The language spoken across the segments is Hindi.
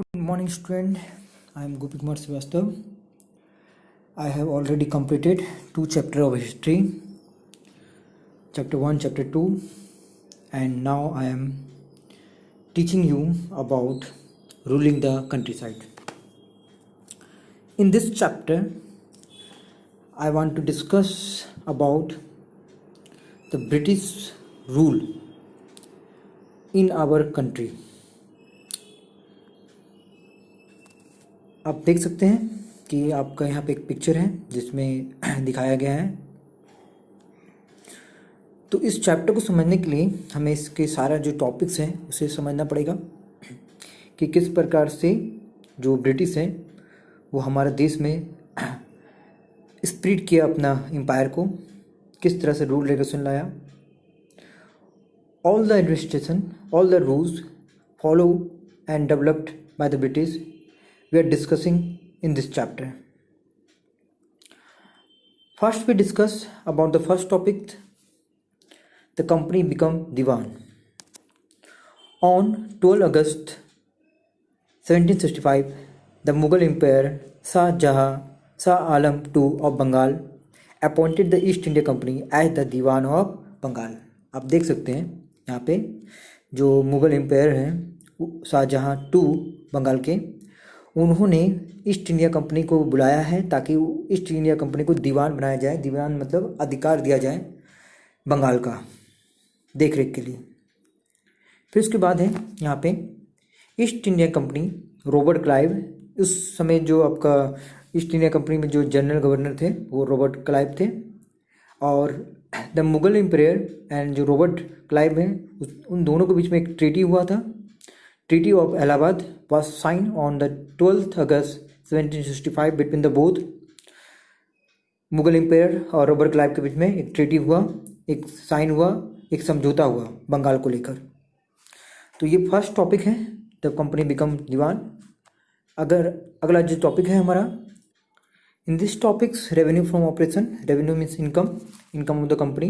Good morning, student. I am Gopi Kumar Srivastav. I have already completed 2 chapters of history, chapter 1, chapter 2, and now I am teaching you about ruling the countryside. In this chapter, I want to discuss about the British rule in our country. आप देख सकते हैं कि आपका यहाँ पे एक पिक्चर है जिसमें दिखाया गया है। तो इस चैप्टर को समझने के लिए हमें इसके सारा जो टॉपिक्स हैं उसे समझना पड़ेगा कि किस प्रकार से जो ब्रिटिश है वो हमारे देश में स्प्रेड किया अपना एम्पायर को, किस तरह से रूल रेगुलेशन लाया। All the administration, all the rules follow and developed by the British we are discussing in this chapter. First we discuss about the first topic, the company become Diwan. On 12 August 1765, the Mughal Emperor Shah Alam II of Bengal appointed the East India Company as the Diwan of Bengal. आप देख सकते हैं यहाँ पे जो मुग़ल एम्पायर हैं शाहजहाँ II बंगाल के, उन्होंने ईस्ट इंडिया कंपनी को बुलाया है ताकि ईस्ट इंडिया कंपनी को दीवान बनाया जाए। दीवान मतलब अधिकार दिया जाए बंगाल का देख रेख के लिए। फिर उसके बाद है यहाँ पे east India company, Robert Clive, उस समय जो आपका ईस्ट इंडिया कंपनी में जो जनरल गवर्नर थे वो रॉबर्ट क्लाइव थे, और द मुगल एम्पायर एंड जो रॉबर्ट क्लाइव हैं उन दोनों के बीच में एक ट्रीटी हुआ था। Treaty of Allahabad was signed on the 12th August 1765 between the both Mughal empire और रॉबर्ट क्लाइव के बीच में एक ट्रीटी हुआ, एक साइन हुआ, एक समझौता हुआ बंगाल को लेकर। तो ये फर्स्ट टॉपिक है, द कंपनी बिकम दीवान। अगला जो टॉपिक है हमारा, in this topics revenue from operation, revenue means income of the company.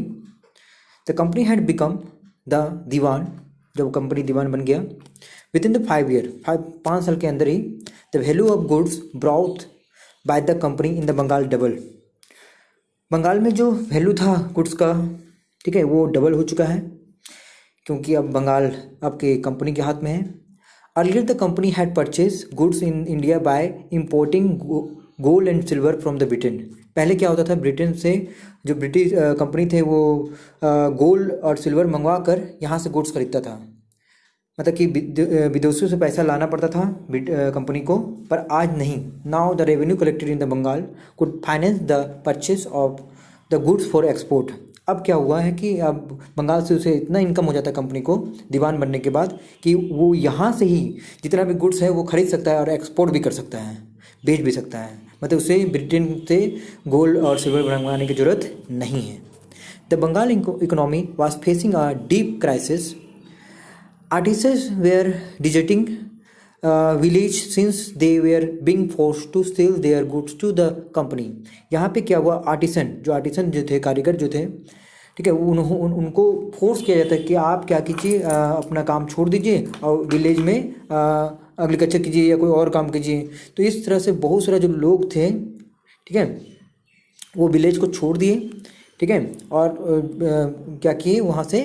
The company had become the diwan, जब कंपनी दीवान बन गया, विद इन द 5 साल के अंदर ही the value of goods brought by the company in the Bengal double. Bengal में जो वैल्यू था गुड्स का, ठीक है, वो डबल हो चुका है क्योंकि अब बंगाल आपके कंपनी के हाथ में है। Earlier the company had purchase goods in India by importing gold and silver from the Britain. पहले क्या होता था, ब्रिटेन से जो ब्रिटिश कंपनी थे वो गोल्ड और सिल्वर मंगवा कर यहाँ से गुड्स खरीदता था, मतलब कि विदेशों से पैसा लाना पड़ता था कंपनी को, पर आज नहीं। Now the revenue collected in the Bengal could finance the purchase of the goods for export. अब क्या हुआ है कि अब बंगाल से उसे इतना इनकम हो जाता है कंपनी को दीवान बनने के बाद कि वो यहाँ से ही जितना भी गुड्स है वो खरीद सकता है और एक्सपोर्ट भी कर सकता है, बेच भी सकता है, मतलब उसे ब्रिटेन से गोल्ड और सिल्वर मंगवाने की जरूरत नहीं है। The Bengal economy was facing a deep crisis. Artisans were deserting village since they were being forced to sell their goods to the company. यहाँ पे क्या हुआ, आर्टिसन जो थे, कारीगर जो थे, ठीक है, उनको फोर्स किया जाता है कि आप क्या कीजिए, अपना काम छोड़ दीजिए और विलेज में एग्रीकल्चर कीजिए या कोई और काम कीजिए। तो इस तरह से बहुत सारा जो लोग थे, ठीक है, वो विलेज को छोड़ दिए, ठीक है, और क्या किए, वहाँ से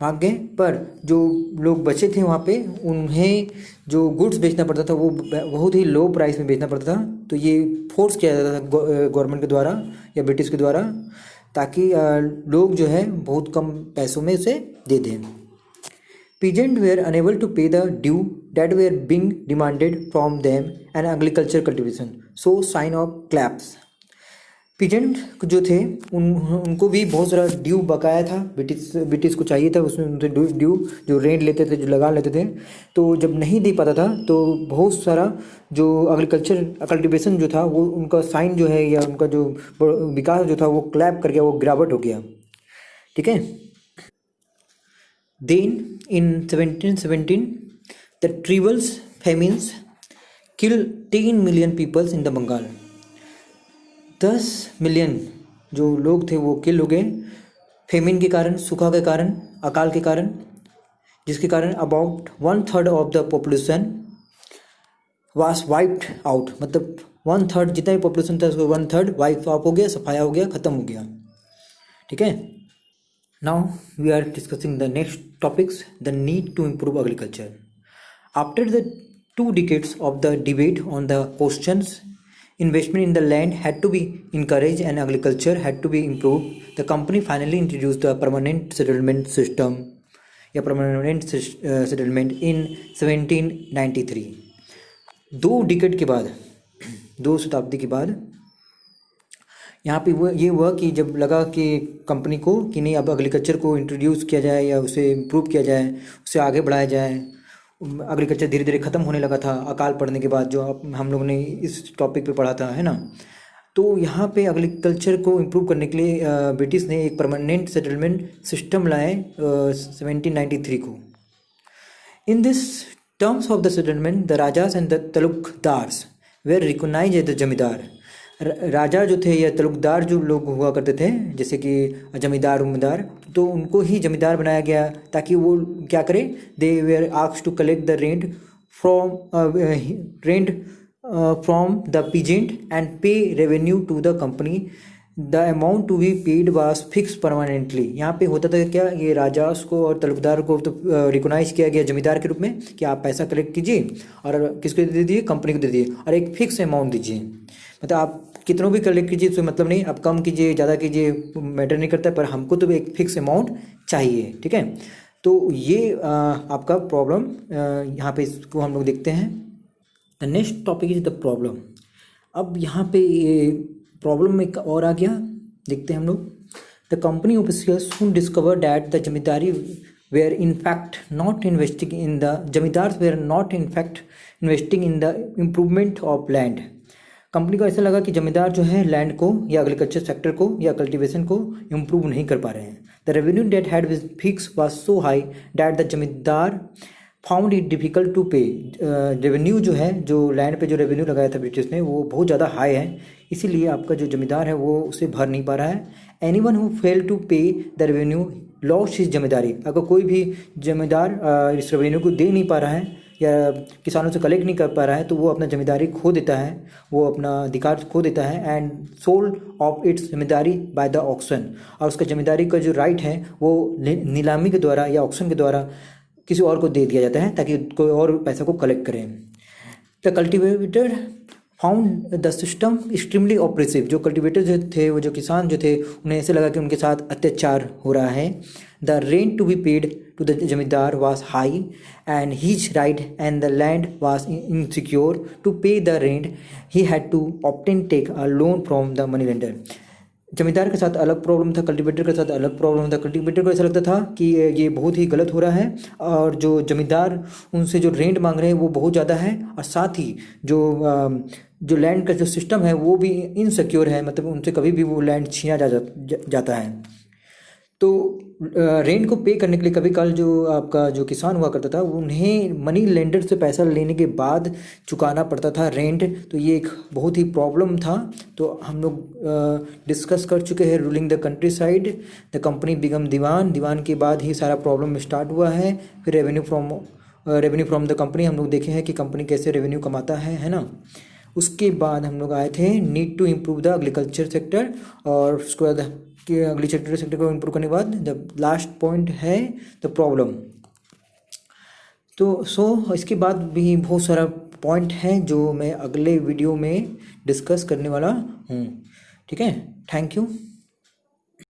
भाग गए। पर जो लोग बचे थे वहाँ पे, उन्हें जो गुड्स बेचना पड़ता था वो बहुत ही लो प्राइस में बेचना पड़ता था। तो ये फोर्स किया जाता था गवर्नमेंट के द्वारा या ब्रिटिश के द्वारा, ताकि लोग जो है बहुत कम पैसों में उसे दे दें। Peasant were unable to pay the due that were being demanded from them and agriculture cultivation, so sign of collapse. Peasant जो थे उनको भी बहुत सारा ड्यू बकाया था, ब्रिटिश को चाहिए था, उसमें उनसे ड्यू जो रेंट लेते थे, जो लगा लेते थे, तो जब नहीं दे पाता था तो बहुत सारा जो एग्रीकल्चर कल्टिवेशन जो था वो उनका साइन जो है या उनका जो विकास जो था वो क्लैप कर गया, वो गिरावट हो गया, ठीक है। Then in 1717 the terrible famines kill 10 million peoples in the Bengal. 10 million जो लोग थे वो किल हो गए फेमिन के कारण, सूखा के कारण, अकाल के कारण, जिसके कारण अबाउट 1/3 ऑफ द पॉपुलेशन वास वाइप्ड आउट, मतलब 1/3 जितना भी पॉपुलेशन था उसको 1/3 वाइप आउट हो गया, सफाया हो गया, ख़त्म हो गया। ठीक है। Now we are discussing the next topics, the need to improve agriculture. After the 2 decades of the debate on the questions, investment in the land had to be encouraged and agriculture had to be improved. The company finally introduced the permanent settlement system या permanent settlement in 1793। 2 डिकेड के बाद, 2 शताब्दी के बाद यहाँ पे ये हुआ कि जब लगा कि कंपनी को कि नहीं अब एग्रीकल्चर को इंट्रोड्यूस किया जाए या उसे इम्प्रूव किया जाए, उसे आगे बढ़ाया जाए। एग्रीकल्चर धीरे धीरे ख़त्म होने लगा था अकाल पड़ने के बाद, जो हम लोग ने इस टॉपिक पे पढ़ा था, है ना। तो यहाँ पे एग्रीकल्चर को इम्प्रूव करने के लिए ब्रिटिश ने एक परमानेंट सेटलमेंट सिस्टम लाए 1793 को। In this terms of the settlement the rajas and the taluqdars were recognise as the zamindar. राजा जो थे या तलुकदार जो लोग हुआ करते थे, जैसे कि जमींदार उम्मीदार, तो उनको ही जमींदार बनाया गया ताकि वो क्या करें, they were asked to collect the rent from the peasant and pay revenue to the company. The amount to be paid was fix permanently. यहाँ पे होता था क्या, ये राजा को और तलुकदार को तो रिकोगनाइज किया गया जमींदार के रूप में कि आप पैसा कलेक्ट कीजिए और किसको दे दीजिए, कंपनी को दे दीजिए, और एक फिक्स अमाउंट दीजिए। मतलब आप कितनों भी कलेक्ट कीजिए उसमें मतलब नहीं, आप कम कीजिए ज़्यादा कीजिए मैटर नहीं करता, पर हमको तो एक फिक्स अमाउंट चाहिए। ठीक है। तो ये आपका प्रॉब्लम यहाँ पे इसको हम लोग देखते हैं। The next topic is the problem. अब यहाँ पे प्रॉब्लम एक और आ गया, देखते हैं हम लोग। The company officials soon discover that the zamindari were in fact not investing in the zamindars were not in fact investing in the improvement of land. Company को ऐसा लगा कि जमींदार जो है लैंड को या एग्रीकल्चर सेक्टर को या कल्टीवेशन को इम्प्रूव नहीं कर पा रहे हैं। The revenue that had been fix was so high that the zamindar found it difficult to pay. Revenue जो है, जो लैंड पे जो रेवेन्यू लगाया था ब्रिटिश ने, वो बहुत ज़्यादा हाई है, इसीलिए आपका जो जमींदार है वो उसे भर नहीं पा रहा है। Anyone who fail to pay the revenue lost his जमींदारी। अगर कोई भी जमींदार इस रेवेन्यू को दे नहीं पा रहा है या किसानों से कलेक्ट नहीं कर पा रहा है तो वो अपना जमींदारी खो देता है, वो अपना अधिकार खो देता है। And sold of its zamindari by the auction. और उसका जमींदारी का जो राइट है वो नीलामी के द्वारा या ऑक्शन के द्वारा किसी और को दे दिया जाता है ताकि कोई और पैसा को कलेक्ट करें। The cultivator found the system extremely oppressive. जो कल्टिवेटर जो थे, वो जो किसान जो थे, उन्हें ऐसे लगा कि उनके साथ अत्याचार हो रहा है। The rent to be paid to the zamindar was high and his right and the land was insecure. To pay the rent he had to obtain take a loan from the money lender. जमींदार के साथ अलग प्रॉब्लम था, कल्टीवेटर के साथ अलग प्रॉब्लम था। कल्टीवेटर को ऐसा लगता था कि ये बहुत ही गलत हो रहा है और जो जमींदार उनसे जो रेंट मांग रहे हैं वो बहुत ज़्यादा है, और साथ ही जो लैंड का जो सिस्टम है वो भी इनसिक्योर है, मतलब उनसे कभी भी वो लैंड छीना जाता है। तो रेंट को पे करने के लिए कभी कल जो आपका जो किसान हुआ करता था उन्हें मनी लेंडर से पैसा लेने के बाद चुकाना पड़ता था रेंट। तो ये एक बहुत ही प्रॉब्लम था। तो हम लोग डिस्कस कर चुके हैं ruling the countryside, the company become diwan. दीवान के बाद ही सारा प्रॉब्लम स्टार्ट हुआ है। फिर रेवेन्यू फ्रॉम द कंपनी हम लोग देखे हैं कि कंपनी कैसे रेवेन्यू कमाता है ना। उसके बाद हम लोग आए थे need to improve the agriculture sector, और उसके बाद कि एग्रीकल्चर सेक्टर को इम्प्रूव करने के बाद द लास्ट पॉइंट है द प्रॉब्लम। तो इसके बाद भी बहुत सारा पॉइंट है जो मैं अगले वीडियो में डिस्कस करने वाला हूँ। ठीक है, थैंक यू।